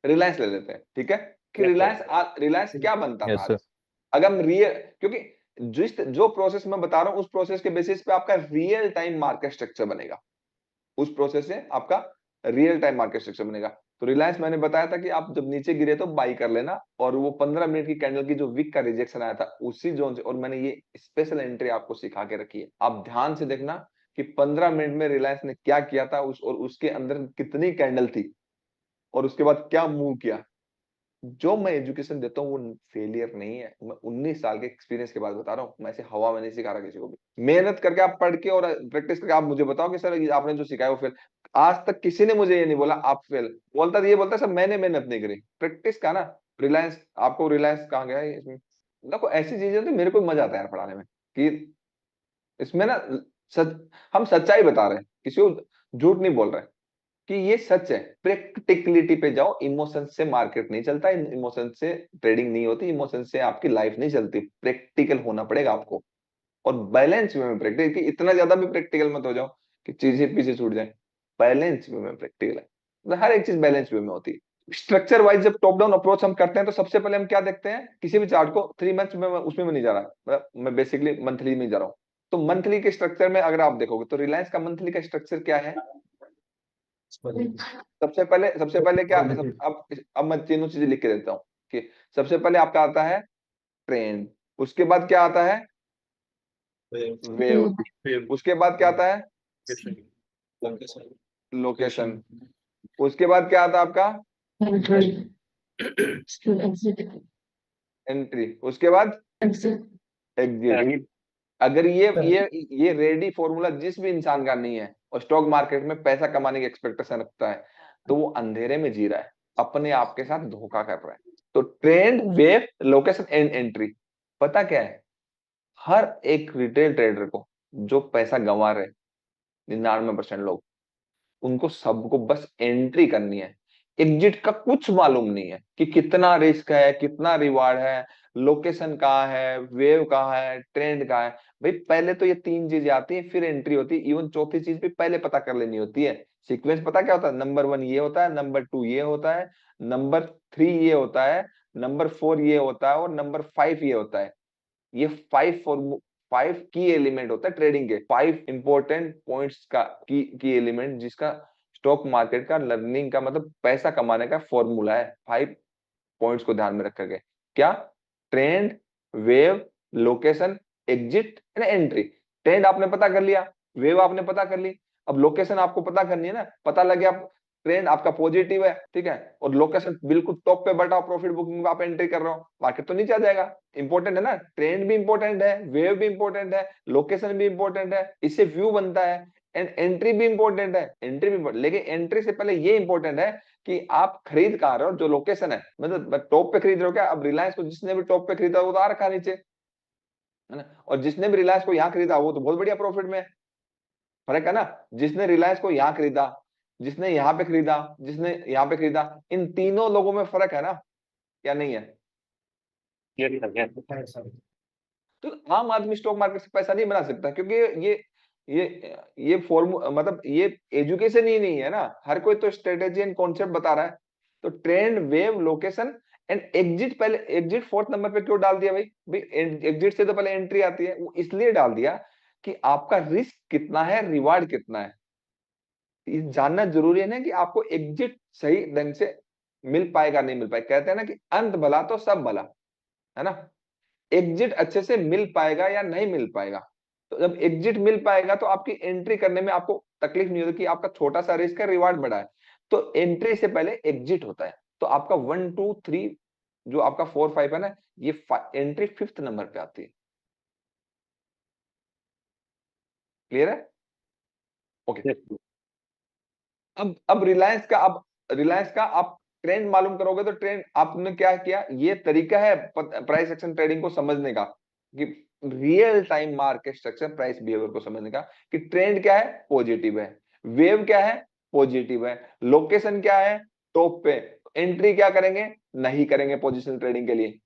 रिलायंस ले लेते हैं, ठीक है, कि Yes, sir. रिलायंस क्या बनता Yes, था sir. आज? अगर हम रियल, क्योंकि जो प्रोसेस मैं बता रहा हूँ उस प्रोसेस के बेसिस पे आपका रियल टाइम मार्केट स्ट्रक्चर बनेगा, उस प्रोसेस से आपका रियल टाइम मार्केट स्ट्रक्चर बनेगा। तो रिलायंस मैंने बताया था कि आप जब नीचे गिरे तो बाई कर लेना, और वो 15 मिनट की कैंडल की जो विक का रिजेक्शन आया था उसी जोन से, और मैंने ये स्पेशल एंट्री आपको सिखा के रखी है, आप ध्यान से देखना कि 15 मिनट में रिलायंस ने क्या किया था, और उसके अंदर कितनी कैंडल थी, और उसके बाद क्या मूव किया। जो मैं एजुकेशन देता हूँ वो फेलियर नहीं है, मैं 19 साल के एक्सपीरियंस के बाद बता रहा हूँ, मैं ऐसे हवा में नहीं सिखा रहा किसी को भी। मेहनत करके आप पढ़ के और प्रैक्टिस करके आप मुझे बताओ कि सर ये आपने जो सिखाया वो फेल। आज तक किसी ने मुझे ये नहीं बोला आप फेल, बोलता तो ये बोलता सर मैंने मेहनत नहीं करी, प्रैक्टिस का ना, रिलायंस, आपको रिलायंस कहाँ गया है इसमें? देखो ऐसी चीजें तो मेरे को मजा आता है यार पढ़ाने में, कि इसमें ना सच, हम सच्चाई बता रहे हैं, किसी को झूठ नहीं बोल रहे, कि ये सच है। प्रैक्टिकलिटी पे जाओ, इमोशन से मार्केट नहीं चलता, इमोशन से ट्रेडिंग नहीं होती, इमोशन से आपकी लाइफ नहीं चलती। प्रैक्टिकल होना पड़ेगा आपको, और बैलेंस वे में प्रैक्टिकल, कि इतना ज्यादा भी प्रैक्टिकल मत हो जाओ कि चीजें पीछे छूट जाए। बैलेंस वे में प्रैक्टिकल है, मतलब हर एक चीज बैलेंस वे में होती है। स्ट्रक्चर वाइज जब टॉप डाउन अप्रोच हम करते हैं, तो सबसे पहले हम क्या देखते हैं, किसी भी चार्ट को 3 मंथ में, उसमें मैं नहीं जा रहा, मैं बेसिकली मंथली में जा रहा हूँ। तो मंथली के स्ट्रक्चर में अगर आप देखोगे, तो रिलायंस का मंथली का स्ट्रक्चर क्या है? सबसे पहले क्या, अब मैं तीनों चीजें लिख के देता हूँ, कि सबसे पहले आपका आता है ट्रेंड, उसके बाद क्या आता है? वेव, उसके बाद क्या आता है? लोकेशन, उसके बाद क्या आता है आपका? एंट्री, उसके बाद एग्जिट। अगर ये रेडी फॉर्मूला जिस भी इंसान का नहीं है, और स्टॉक मार्केट में पैसा कमाने की एक्सपेक्टेशन रखता है, तो वो अंधेरे में जी रहा है, अपने आप के साथ धोखा कर रहा है। तो trend, wave, location and entry, पता क्या है, हर एक रिटेल ट्रेडर को जो पैसा गंवा रहे 99% लोग, उनको सबको बस एंट्री करनी है। एग्जिट का कुछ मालूम नहीं है, कि कितना रिस्क है, कितना रिवार्ड है, लोकेशन कहाँ है, वेव कहाँ है, ट्रेंड कहाँ है। भाई पहले तो ये 3 चीजें आती है, फिर एंट्री होती है। इवन चौथी चीज भी पहले पता कर लेनी होती है। सीक्वेंस पता क्या होता है? नंबर 1 ये होता है, नंबर 2 ये होता है, नंबर 3 ये होता है, नंबर 4 ये होता है, और नंबर 5 ये होता है। ये 5 की एलिमेंट होता है ट्रेडिंग के, 5 इंपॉर्टेंट पॉइंट्स का की एलिमेंट, जिसका स्टॉक मार्केट का लर्निंग का मतलब पैसा कमाने का फॉर्मूला है। 5 पॉइंट्स को ध्यान में रख करके, क्या? Trend, wave, location, exit and entry. Trend आपने पता कर लिया, वेव आपने पता कर ली, अब लोकेशन आपको पता करनी है ना। पता लग गया ट्रेंड आपका पॉजिटिव है, ठीक है, और लोकेशन बिल्कुल टॉप पे बैठा, प्रॉफिट बुकिंग में आप एंट्री कर रहे हो, मार्केट तो नीचे आ जाएगा। इंपॉर्टेंट है ना, ट्रेंड भी इंपॉर्टेंट है, वेव भी इंपॉर्टेंट है, लोकेशन भी इंपॉर्टेंट है, इससे व्यू बनता है, एंड एंट्री भी इंपॉर्टेंट है, एंट्री भी important। लेकिन एंट्री से पहले ये इंपॉर्टेंट है कि आप खरीद कहाँ रहे हो, जो लोकेशन है, मतलब टॉप पे खरीद रहे हो क्या? अब रिलायंस को जिसने भी टॉप पे खरीदा वो तो आ रखा नीचे, है ना, और जिसने भी रिलायंस को यहाँ खरीदा वो तो बहुत बढ़िया प्रॉफिट में है। फर्क है ना, जिसने रिलायंस को यहाँ खरीदा, जिसने यहाँ पे खरीदा, जिसने यहाँ पे खरीदा, इन तीनों लोगों में फर्क है ना, क्या नहीं है? तो आम आदमी स्टॉक मार्केट से पैसा नहीं बना सकता, क्योंकि ये फॉर्मूला, मतलब ये एजुकेशन ही नहीं है ना। हर कोई तो स्ट्रेटेजी एंड कॉन्सेप्ट बता रहा है। तो trend, wave, location and exit, पहले एग्जिट 4th नंबर पे क्यों डाल दिया भाई? भाई एग्जिट से तो पहले एंट्री आती है, वो इसलिए डाल दिया कि आपका रिस्क कितना है, रिवार्ड कितना है, ये जानना जरूरी है ना, कि आपको एग्जिट सही ढंग से मिल पाएगा नहीं मिल पाएगा। कहते हैं ना कि अंत भला तो सब भला, है ना। एग्जिट अच्छे से मिल पाएगा या नहीं मिल पाएगा। तो जब एग्जिट मिल पाएगा तो आपकी एंट्री करने में आपको तकलीफ नहीं होती, कि आपका छोटा सा रिस्क है, रिवार्ड बड़ा है। तो एंट्री से पहले एग्जिट होता है। तो आपका 1 2 3, जो आपका 4 5 है ना, ये एंट्री 5th नंबर पे आती है। क्लियर है? ओके। अब रिलायंस का आप ट्रेंड मालूम करोगे, तो ट्रेंड आपने क्या किया, ये तरीका है प्राइस एक्शन ट्रेडिंग को समझने का, कि real time market structure price behaviour को समझने का, कि ट्रेंड क्या है, पॉजिटिव है, वेव क्या है, पॉजिटिव है, लोकेशन क्या है, टॉप पे, एंट्री क्या करेंगे, नहीं करेंगे पोजिशनल ट्रेडिंग के लिए।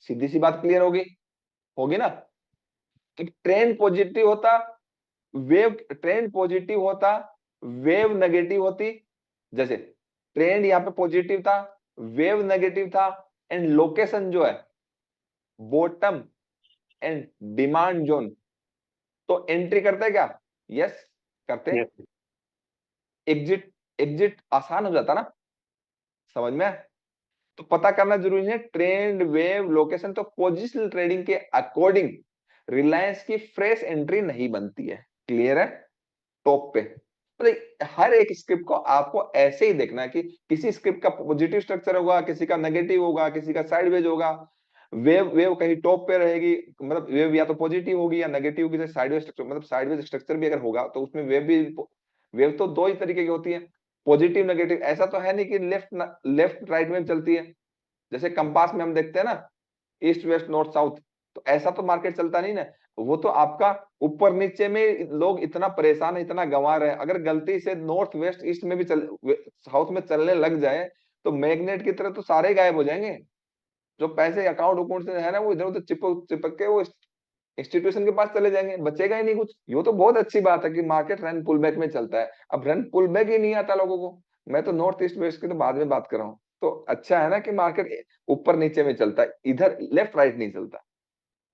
सीधी सी बात क्लियर होगी, होगी ना। तो ट्रेंड पॉजिटिव होता, वेव, ट्रेंड पॉजिटिव होता, वेव नेगेटिव होती। जैसे ट्रेंड यहाँ पे पॉजिटिव था, वेव नेगेटिव था, एंड लोकेशन जो है बॉटम एंड डिमांड जोन, तो एंट्री करते हैं क्या? यस करते हैं। एग्जिट, एग्जिट आसान हो जाता ना, समझ में? तो पता करना जरूरी है, ट्रेंड, वेव, लोकेशन। तो पोजिशनल ट्रेडिंग के अकॉर्डिंग रिलायंस की फ्रेश एंट्री नहीं बनती है। क्लियर है? टॉप पे मतलब हर एक स्क्रिप्ट को आपको ऐसे ही देखना है, कि किसी स्क्रिप्ट का पॉजिटिव स्ट्रक्चर होगा, किसी का नेगेटिव होगा, किसी का साइडवेज होगा। वेव वेव कहीं टॉप पे रहेगी, मतलब वेव या तो पॉजिटिव होगी या नेगेटिव होगी। साइडवेज स्ट्रक्चर, मतलब साइडवेज स्ट्रक्चर भी अगर होगा, तो उसमें वेव तो 2 ही तरीके की होती है, पॉजिटिव नेगेटिव। ऐसा तो है नहीं कि लेफ्ट राइट में चलती है, जैसे कंपास में हम देखते हैं ना, ईस्ट वेस्ट नॉर्थ साउथ, तो ऐसा तो मार्केट चलता नहीं ना। वो तो आपका ऊपर नीचे में लोग इतना परेशान है, इतना गंवा रहे हैं, अगर गलती से नॉर्थ वेस्ट ईस्ट में भी साउथ में चलने लग जाए तो मैग्नेट की तरह तो सारे गायब हो जाएंगे। जो पैसे अकाउंट उकाउंट से है ना, वो इधर उधर चिपक चिपक के वो इंस्टीट्यूशन के पास चले जाएंगे, बचेगा ही नहीं कुछ। ये तो बहुत अच्छी बात है कि मार्केट रन पुल बैक में चलता है। अब रन पुल बैक ही नहीं आता लोगों को। मैं तो नॉर्थ ईस्ट वेस्ट की तो बाद में बात कर रहा हूँ। तो अच्छा है ना कि मार्केट ऊपर नीचे में चलता है, इधर लेफ्ट राइट नहीं चलता।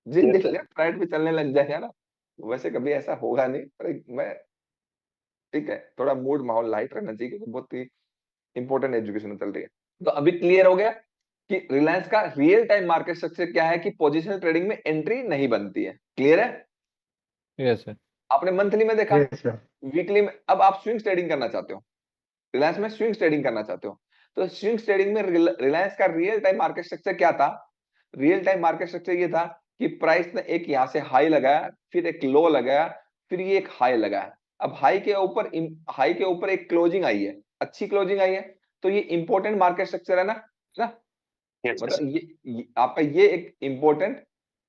जिस दिन लेफ्ट राइट पे चलने लग जाएगा ना, वैसे कभी ऐसा होगा नहीं, पर मैं ठीक है, थोड़ा मूड माहौल लाइट रहना चाहिए क्योंकि बहुत ही इंपॉर्टेंट एजुकेशन चल रही है। तो अभी क्लियर हो गया कि रिलायंस का रियल टाइम मार्केट स्ट्रक्चर क्या है, कि पोजिशनल ट्रेडिंग में एंट्री नहीं बनती है। क्लियर है? Yes sir. आपने मंथली में देखा, Yes, sir. वीकली में। अब आप स्विंग ट्रेडिंग करना चाहते हो, रिलायंस में स्विंग ट्रेडिंग करना चाहते हो, तो स्विंग ट्रेडिंग में रिलायंस का रियल टाइम मार्केट स्ट्रक्चर क्या था? रियल टाइम मार्केट स्ट्रक्चर ये था कि प्राइस ने एक यहां से हाई लगाया, फिर एक लो लगाया, फिर ये एक हाई लगाया। अब हाई के ऊपर एक क्लोजिंग आई है, अच्छी क्लोजिंग आई है, तो ये इंपॉर्टेंट मार्केट स्ट्रक्चर है ना। मतलब ये आपका ये एक इंपॉर्टेंट,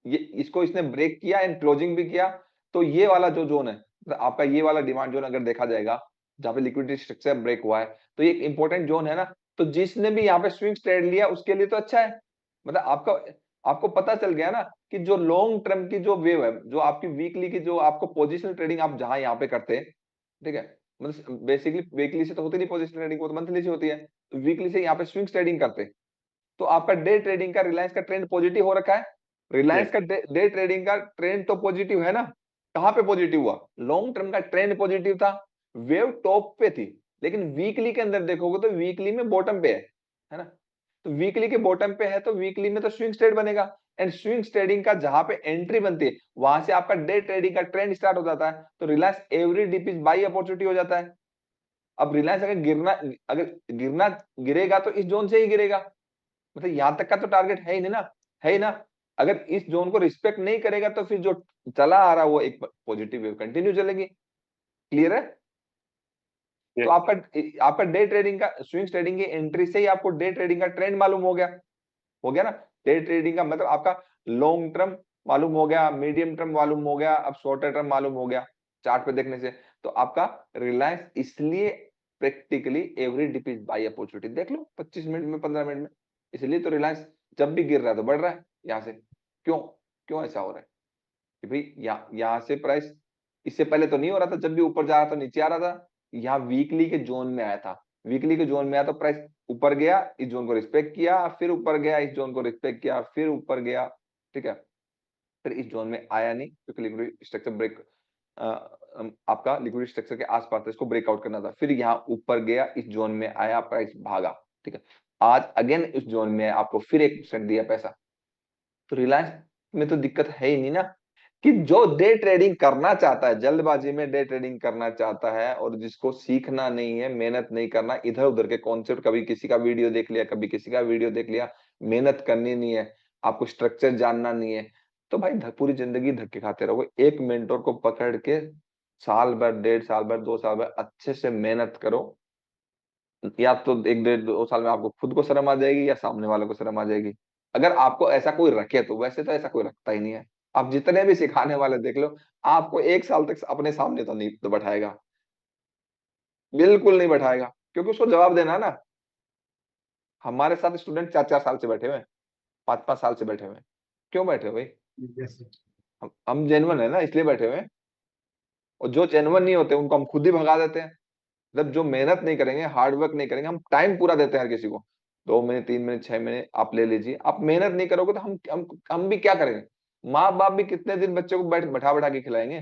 ये इसको इसने ब्रेक किया एंड क्लोजिंग भी किया। तो ये वाला जो जोन है, मतलब आपका ये वाला डिमांड जोन अगर देखा जाएगा, जहां पे लिक्विडिटी स्ट्रक्चर ब्रेक हुआ है, तो ये एक इंपॉर्टेंट जोन है ना। तो जिसने भी यहाँ पे स्विंग ट्रेड लिया उसके लिए तो अच्छा है। मतलब आपको पता चल गया ना कि जो लॉन्ग टर्म की जो वेव है, जो आपकी वीकली की जो आपको पोजिशनल ट्रेडिंग आप जहां यहाँ पे करते हैं, ठीक है, मतलब बेसिकली वीकली से तो होती नहीं पोजिशनल ट्रेडिंग, वो तो मंथली से होती है। तो वीकली से यहाँ पे स्विंग ट्रेडिंग करते हैं, तो आपका डे ट्रेडिंग का रिलायंस का ट्रेंड पॉजिटिव हो रखा है। रिलायंस का डे ट्रेडिंग का ट्रेंड तो पॉजिटिव है ना। कहां पे पॉजिटिव हुआ? लॉन्ग टर्म का ट्रेंड पॉजिटिव था, वेव टॉप पे थी। लेकिन वीकली के अंदर देखोगे तो वीकली में बॉटम पे है ना। तो वीकली के बॉटम पे है, तो वीकली में तो स्विंग ट्रेड बनेगा। एंड स्विंग ट्रेडिंग का जहां पे एंट्री बनती है, वहां से आपका डे ट्रेडिंग का ट्रेंड स्टार्ट हो जाता है। तो Reliance every deep is buy opportunity हो जाता है। अब रिलायंस अगर गिरना गिरेगा तो इस जोन से ही गिरेगा। मतलब यहां तक का तो टारगेट है ही नहीं ना, है ही ना। अगर इस जोन को रिस्पेक्ट नहीं करेगा तो फिर जो चला आ रहा वो एक पॉजिटिव वेव कंटिन्यू चलेगी। क्लियर है? तो आपका डे ट्रेडिंग का स्विंग ट्रेडिंग की एंट्री से ही आपको डे ट्रेडिंग का ट्रेंड मालूम हो गया ना। डे ट्रेडिंग का मतलब आपका लॉन्ग टर्म मालूम हो गया, मीडियम टर्म मालूम हो गया, अब शॉर्टर टर्म मालूम हो गया चार्ट पे देखने से। तो आपका रिलायंस इसलिए practically every dip is buy opportunity, देख लो 25 मिनट में 15 मिनट में। इसलिए तो रिलायंस जब भी गिर रहा है तो बढ़ रहा है यहाँ से। क्यों क्यों ऐसा हो रहा है? कि भाई यहाँ से प्राइस इससे पहले तो नहीं हो रहा था, जब भी ऊपर जा रहा था नीचे आ रहा था। यहाँ वीकली के जोन में आया था, वीकली के जोन में आया तो प्राइस ऊपर गया, इस जोन को रिस्पेक्ट किया, फिर ऊपर गया, इस जोन को रिस्पेक्ट किया, फिर ऊपर गया, ठीक है। फिर इस जोन में आया नहीं क्योंकि लिक्विडिटी स्ट्रक्चर ब्रेक, आपका लिक्विडिटी स्ट्रक्चर के आसपास था, इसको ब्रेकआउट करना था। फिर यहाँ ऊपर गया, इस जोन में आया, प्राइस भागा, ठीक है। आज अगेन इस जोन में आपको फिर 1% दिया पैसा। तो रिलायंस में तो दिक्कत है ही नहीं ना। कि जो डे ट्रेडिंग करना चाहता है, जल्दबाजी में डे ट्रेडिंग करना चाहता है, और जिसको सीखना नहीं है, मेहनत नहीं करना, इधर उधर के कॉन्सेप्ट, कभी किसी का वीडियो देख लिया, कभी किसी का वीडियो देख लिया, मेहनत करनी नहीं है, आपको स्ट्रक्चर जानना नहीं है, तो भाई पूरी जिंदगी धक्के खाते रहोगे। एक मेंटोर को पकड़ के साल भर, 1.5 साल भर, 2 साल भर अच्छे से मेहनत करो। या तो 1 1.5 2 साल में आपको खुद को शर्म आ जाएगी या सामने वालों को शर्म आ जाएगी, अगर आपको ऐसा कोई रखे तो। वैसे तो ऐसा कोई रखता ही नहीं है। आप जितने भी सिखाने वाले देख लो, आपको 1 साल तक अपने सामने तो नहीं तो बैठाएगा, बिल्कुल नहीं बैठाएगा, क्योंकि उसको जवाब देना है ना। हमारे साथ स्टूडेंट 4 4 साल से बैठे हुए हैं, 5 5 साल से बैठे हुए हैं। क्यों बैठे हुए भाई? Yes, sir. हम जेन्युइन है ना, इसलिए बैठे हुए हैं। और जो जेन्युइन नहीं होते उनको हम खुद ही भगा देते हैं। मतलब जो मेहनत नहीं करेंगे, हार्ड वर्क नहीं करेंगे, हम टाइम पूरा देते हैं हर किसी को, 2 महीने 3 महीने 6 महीने आप ले लीजिए, आप मेहनत नहीं करोगे तो हम भी क्या करेंगे? माँ बाप भी कितने दिन बच्चे को बैठा बैठा के खिलाएंगे?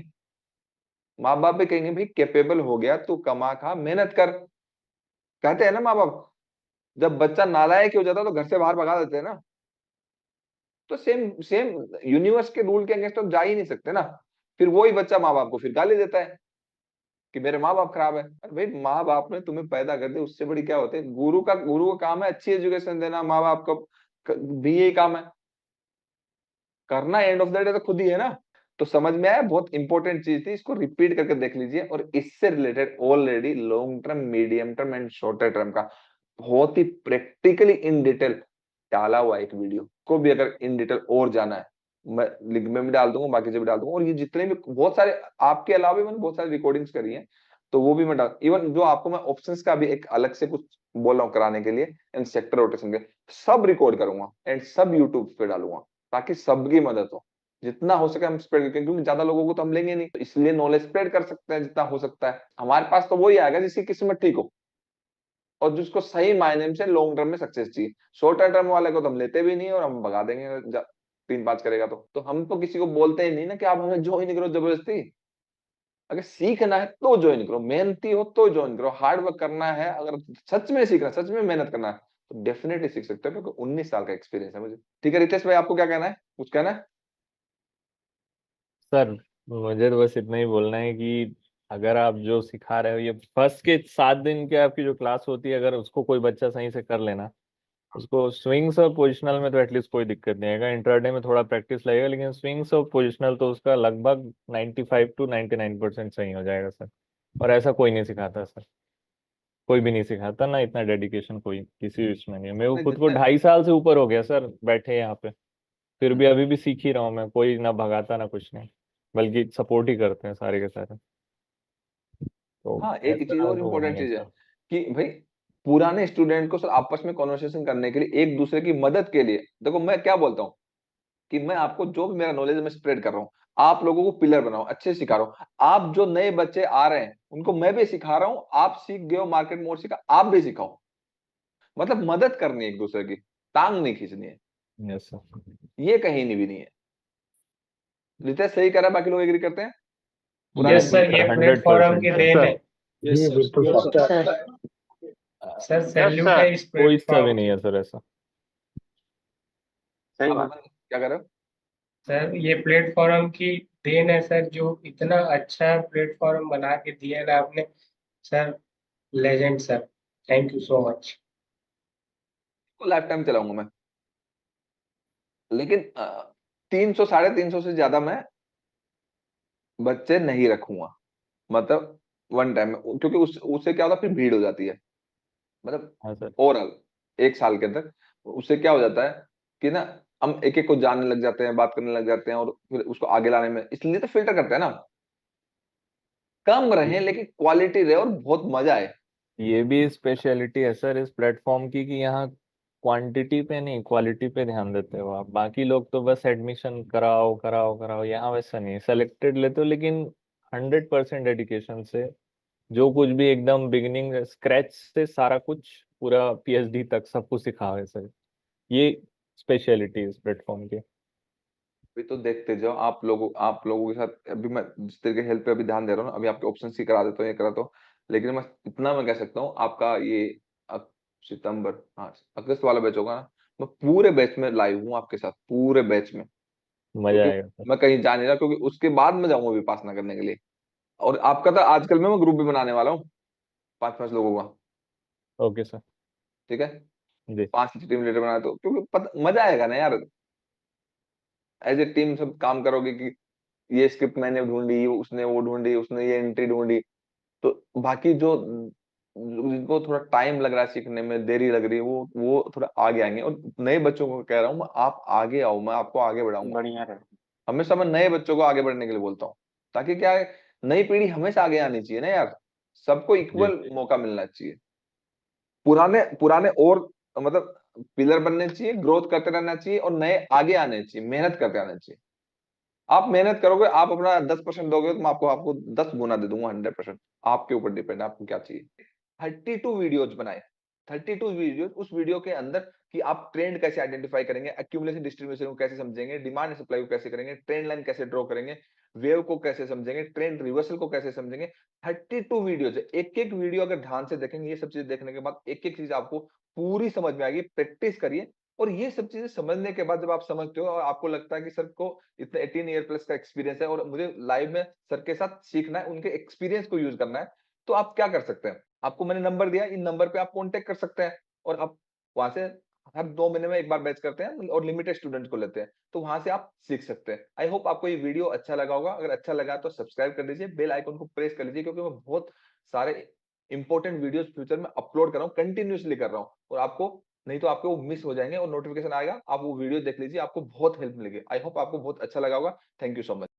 माँ बाप भी कहेंगे भाई कैपेबल हो गया, तू कमा खा मेहनत कर। कहते हैं ना माँ बाप, जब बच्चा नालायक हो जाता है तो घर से बाहर भगा देते हैं ना। तो सेम सेम यूनिवर्स के रूल के अगेंस्ट तो जा ही नहीं सकते ना। फिर वही बच्चा माँ बाप को फिर गाली देता है कि मेरे माँ बाप खराब है। अरे भाई, माँ बाप ने तुम्हें पैदा कर दिया, उससे बड़ी क्या होती है? गुरु का काम है अच्छी एजुकेशन देना, माँ बाप का भी यही काम है करना। एंड ऑफ द डे तो खुद ही है ना। तो समझ में आया? बहुत इंपॉर्टेंट चीज थी, इसको रिपीट करके देख लीजिए। और इससे related already long term, medium term and shorter term का बहुत ही प्रैक्टिकली इन डिटेल डाला हुआ है एक वीडियो, को भी अगर इन डिटेल और जाना है मैं लिंक में भी डाल दूंगा, बाकी से भी डाल दूंगा। और ये जितने भी बहुत सारे आपके अलावा भी मैंने बहुत सारी रिकॉर्डिंग्स करी हैं, तो वो भी मैं डाल, इवन जो आपको मैं ऑप्शंस का भी एक अलग से कुछ बोल रहा हूँ कराने के लिए एंड सेक्टर रोटेशन के, सब रिकॉर्ड करूंगा एंड सब यूट्यूब पे डालूंगा, ताकि सबकी मदद हो। जितना हो सके हम स्प्रेड करें, क्योंकि ज्यादा लोगों को तो हम लेंगे नहीं, तो इसलिए नॉलेज स्प्रेड कर सकते हैं जितना हो सकता है। हमारे पास तो वही आएगा जिसकी किस्मत ठीक हो और जिसको सही मायने से लॉन्ग टर्म में सक्सेस चाहिए। शॉर्ट टर्म वाले को तो हम लेते भी नहीं और हम भगा देंगे अगर 3-5 करेगा तो हम तो किसी को बोलते ही नहीं ना कि आप हमें ज्वाइन करो जबरदस्ती। अगर सीखना है तो ज्वाइन करो, मेहनती हो तो ज्वाइन करो, हार्ड वर्क करना है, अगर सच में सीखना है, सच में मेहनत करना है, तो डेफिनेटली सीख सकते हो, क्योंकि 19 साल का एक्सपीरियंस है मुझे। ठीक है रितेश भाई, आपको क्या कहना है, कुछ कहना है? सर मुझे तो बस इतना ही बोलना है कि अगर आप जो सिखा रहे हो, ये फर्स्ट के 7 दिन के आपकी जो क्लास होती है, अगर उसको कोई बच्चा सही से कर लेना, उसको स्विंग्स और पोजिशनल में तो एटलीस्ट कोई दिक्कत नहीं आएगा, इंटरडे में थोड़ा प्रैक्टिस लगेगा, लेकिन स्विंग्स और पोजिशनल तो उसका लगभग 95 to 99% सही हो जाएगा सर। और ऐसा कोई नहीं सिखाता सर, कोई भी नहीं सिखाता ना, इतना डेडिकेशन कोई किसी इसमें नहीं है। मेरे को खुद को जितने 2.5 साल से ऊपर हो गया सर बैठे यहाँ पे, फिर भी अभी भी सीख ही रहा हूँ मैं, कोई ना भगाता ना कुछ नहीं, बल्कि सपोर्ट ही करते हैं सारे के सारे। तो हाँ, एक चीज ऐसा और वो नहीं इम्पोर्टेंट है चीज है सर। कि भाई पुराने स्टूडेंट को सर आपस में कॉन्वर्सेशन करने के लिए, एक दूसरे की मदद के लिए, देखो मैं क्या बोलता हूँ कि मैं आपको जो भी मेरा नॉलेज है मैं स्प्रेड कर रहा हूँ, आप लोगों को पिलर बनाओ, अच्छे से सिखा रहा हूँ। आप जो नए बच्चे आ रहे हैं उनको मैं भी सिखा रहा हूँ, आप सीख गए हो, मार्केट मोड सीखा, आप भी सिखाओ। मतलब मदद करनी है एक दूसरे की, टांग नहीं खींचनी है, यस सर। ये कहीं नहीं भी नहीं है। रितेश सही कह रहा है, बाकी लोग एग्री करते हैं? पुराने Yes, यस sir. सर, ये Yes, प्लेटफॉर्म 100% की सर। देन सर है। yes, जी sir. बिल्कुल Yes, sir. sir. Sir yes salute sir, है इस कोई सा भी प्लेटफॉर्म नहीं की। है सर ऐसा। हाँ बाबा, क्या कर रहे हो? सर ये प्लेटफॉर्म की देन है सर, जो इतना अच्छा प्लेटफॉर्म बना के दिया है आपने sir. Legend sir, thank you so much. Life time चलाऊंगा मैं, लेकिन 300 350 से ज्यादा मैं बच्चे नहीं रखूंगा, मतलब वन टाइम में, क्योंकि उससे क्या होता है, फिर भीड़ हो जाती है। मतलब हाँ सर। ओवरऑल 1 साल के अंदर उससे क्या हो जाता है कि ना, हम एक एक को जानने लग जाते हैं, बात करने लग जाते हैं, और फिर उसको आगे लाने में, इसलिए तो फिल्टर करते हैं ना, कम रहे लेकिन क्वालिटी रहे और बहुत मजा आए। ये भी स्पेशलिटी है सर इस प्लेटफॉर्म की कि यहाँ क्वांटिटी पे नहीं क्वालिटी पे ध्यान देते हो आप। बाकी लोग तो बस एडमिशन कराओ कराओ कराओ, यहाँ वैसा नहीं, सेलेक्टेड लेते हो लेकिन 100% डेडिकेशन से, जो कुछ भी एकदम बिगिनिंग स्क्रैच से सारा कुछ पूरा पीएचडी तक सब कुछ सिखा है सर। ये स्पेशलिटी है इस प्लेटफॉर्म की। अभी तो देखते जाओ, आप लोगों के साथ अभी मैं जिस तरीके हेल्थ पे अभी ध्यान दे रहा हूँ ना, अभी आपके ऑप्शन ही करा देता हूँ, ये करा तो, लेकिन मैं इतना मैं कह सकता हूँ, आपका ये सितंबर, हाँ अगस्त वाला बैच होगा ना, मैं पूरे बैच में लाइव हूँ आपके साथ, पूरे बैच में। मजा क्योंकि आएगा सर। मैं कहीं जा नहीं रहा, क्योंकि उसके बाद मैं जाऊंगा विपासना करने के लिए। और आपका तो आजकल मैं ग्रुप भी बनाने वाला हूँ, 5-5 लोगों का। Okay sir. ठीक है, जी। 5 टीम लीडर बनाए तो, क्योंकि मजा आएगा ना यार, एज ए टीम सब काम करोगे कि ये स्क्रिप्ट मैंने ढूंढी, उसने वो ढूंढी, उसने ये एंट्री ढूंढी, तो बाकी जो जिनको थोड़ा टाइम लग रहा है सीखने में, देरी लग रही है, वो थोड़ा आगे आएंगे। और नए बच्चों को कह रहा हूँ मैं, आप आगे आओ, मैं आपको आगे बढ़ाऊंगा। बढ़िया रहे। हमेशा मैं नए बच्चों को आगे बढ़ने के लिए बोलता हूँ, ताकि क्या है, नई पीढ़ी हमेशा आगे आनी चाहिए ना यार, सबको जी। इक्वल मौका मिलना चाहिए। पुराने पुराने और मतलब पिलर बनने चाहिए, ग्रोथ करते रहना चाहिए, और नए आगे आने चाहिए, मेहनत करते रहना चाहिए। आप मेहनत करोगे, आप अपना 10% दोगे, तो मैं आपको आपको 10 गुना दे दूंगा, 100%। आपके ऊपर डिपेंड है आपको क्या चाहिए। 32 वीडियोज बनाए, 32 वीडियो, उस वीडियो के अंदर कि आप ट्रेंड कैसे आइडेंटिफाई करेंगे, एक्यूमुलेशन डिस्ट्रीब्यूशन को कैसे समझेंगे, डिमांड सप्लाई को कैसे करेंगे, ट्रेंड लाइन कैसे ड्रॉ करेंगे, वेव को कैसे समझेंगे, ट्रेंड रिवर्सल को कैसे समझेंगे। 32 वीडियो है, एक एक वीडियो अगर ध्यान से देखेंगे, ये सब चीजें देखने के बाद एक एक चीज आपको पूरी समझ में आएगी। प्रैक्टिस करिए, और ये सब चीजें समझने के बाद जब आप समझते हो और आपको लगता है कि सर को इतने 18 ईयर प्लस का एक्सपीरियंस है, और मुझे लाइव में सर के साथ सीखना है, उनके एक्सपीरियंस को यूज करना है, तो आप क्या कर सकते हैं, आपको मैंने नंबर दिया, इन नंबर पे आप कांटेक्ट कर सकते हैं, और आप वहां से हर 2 महीने में एक बार बैच करते हैं, और लिमिटेड स्टूडेंट को लेते हैं, तो वहां से आप सीख सकते हैं। आई होप आपको ये वीडियो अच्छा लगा होगा, अगर अच्छा लगा तो सब्सक्राइब कर दीजिए, बेल आइकन को प्रेस कर लीजिए, क्योंकि मैं बहुत सारे इंपॉर्टेंट वीडियोस फ्यूचर में अपलोड कर रहा हूँ, कंटिन्यूसली कर रहा हूँ, और आपको नहीं तो आपके वो मिस हो जाएंगे और नोटिफिकेशन आएगा, आप वो वीडियो देख लीजिए, आपको बहुत हेल्प मिलेगी। आई होप आपको बहुत अच्छा लगा होगा। Thank you so much.